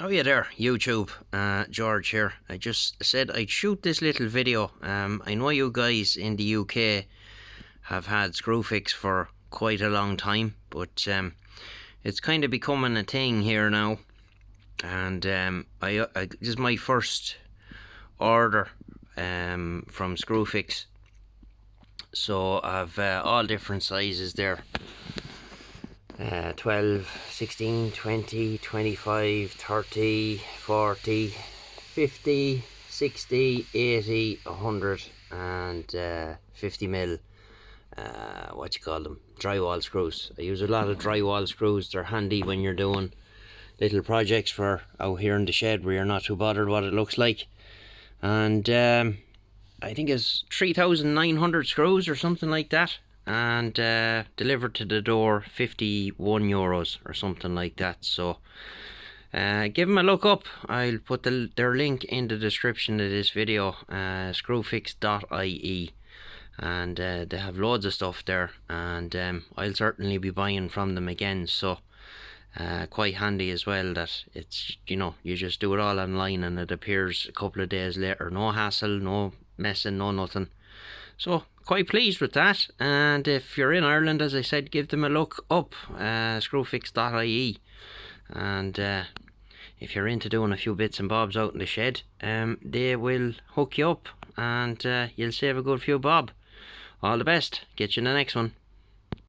Oh yeah there, YouTube, George here. I just said I'd shoot this little video. I know you guys in the UK have had Screwfix for quite a long time, but it's kind of becoming a thing here now. And this is my first order from Screwfix. So I've all different sizes there. 12, 16, 20, 25, 30, 40, 50, 60, 80, 100 and 50 mil, what you call them, drywall screws. I use a lot of drywall screws. They're handy when you're doing little projects for out here in the shed where you're not too bothered what it looks like. And I think it's 3,900 screws or something like that, and delivered to the door, €51 or something like that. So give them a look up. I'll put their link in the description of this video, Screwfix.ie, and they have loads of stuff there, and I'll certainly be buying from them again. So quite handy as well that it's, you just do it all online and it appears a couple of days later. No hassle, no messing, no nothing. So quite pleased with that. And if you're in Ireland, as I said, give them a look up, Screwfix.ie. And if you're into doing a few bits and bobs out in the shed, they will hook you up and you'll save a good few bob. All the best. Get you in the next one.